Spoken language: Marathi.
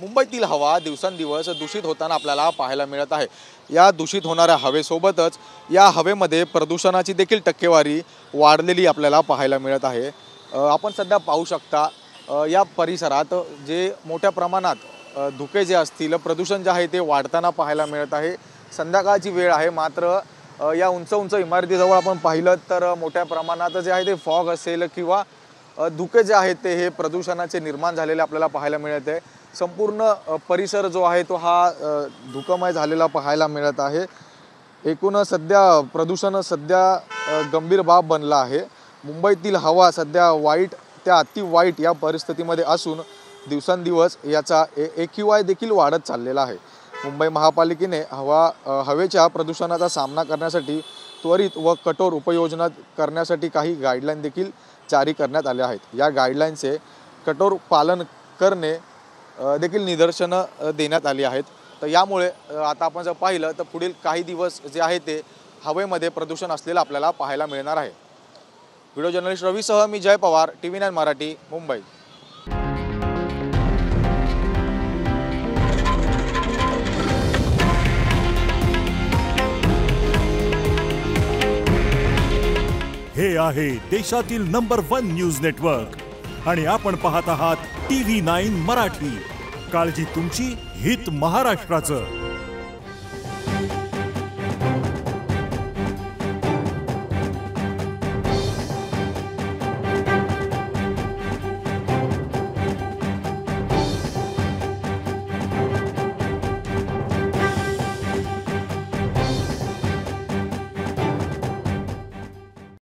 मुंबईतील हवा दिवसेंदिवस दूषित होताना आपल्याला पाहायला मिळत आहे। या दूषित होणाऱ्या हवेसोबतच या हवेमध्ये प्रदूषणाची देखील टक्केवारी वाढलेली आपल्याला पाहायला मिळत आहे। आपण सध्या पाहू शकता या परिसरात जे मोठ्या प्रमाणात धुके जे असतील प्रदूषण जे आहे ते वाढताना पाहायला मिळत आहे। संध्याकाळची वेळ आहे, मात्र या उंच उंच इमारतीजवळ आपण पाहिलं तर मोठ्या प्रमाणात जे आहे ते फॉग असेल किंवा धुके जे आहेत ते हे प्रदूषणाचे निर्माण झालेले आपल्याला पाहायला मिळत आहे। संपूर्ण परिसर जो आहे तो हा धुकमय झालेला पाहायला मिळत आहे। एकूण सध्या प्रदूषण गंभीर बाब बनला आहे। मुंबईतील हवा सध्या वाईट त्या अति वाईट या परिस्थितीमध्ये असून दिवसेंदिवस याचा AQI देखील वाढत चाललेला आहे। मुंबई महापालिकेने हवेच्या प्रदूषणाचा सामना करण्यासाठी त्वरित व कठोर उपाययोजना करण्यासाठी काही गाईडलाईन देखील जारी करण्यात आले आहेत। या गाईडलाईनचे कठोर पालन करणे देखील निदर्शनं देण्यात आली आहेत। तर यामुळे आता आपण जर पाहिलं तर पुढील काही दिवस जे आहे ते हवेमध्ये प्रदूषण असलेलं आपल्याला पाहायला मिळणार आहे। व्हिडिओ जर्नलिस्ट रवीसह मी जय पवार, TV9 मराठी, मुंबई। हे आहे देशातील नंबर 1 न्यूज नेटवर्क आणि आपण पाहत आहात TV9 मराठी। काळजी तुमची, हित महाराष्ट्राचं।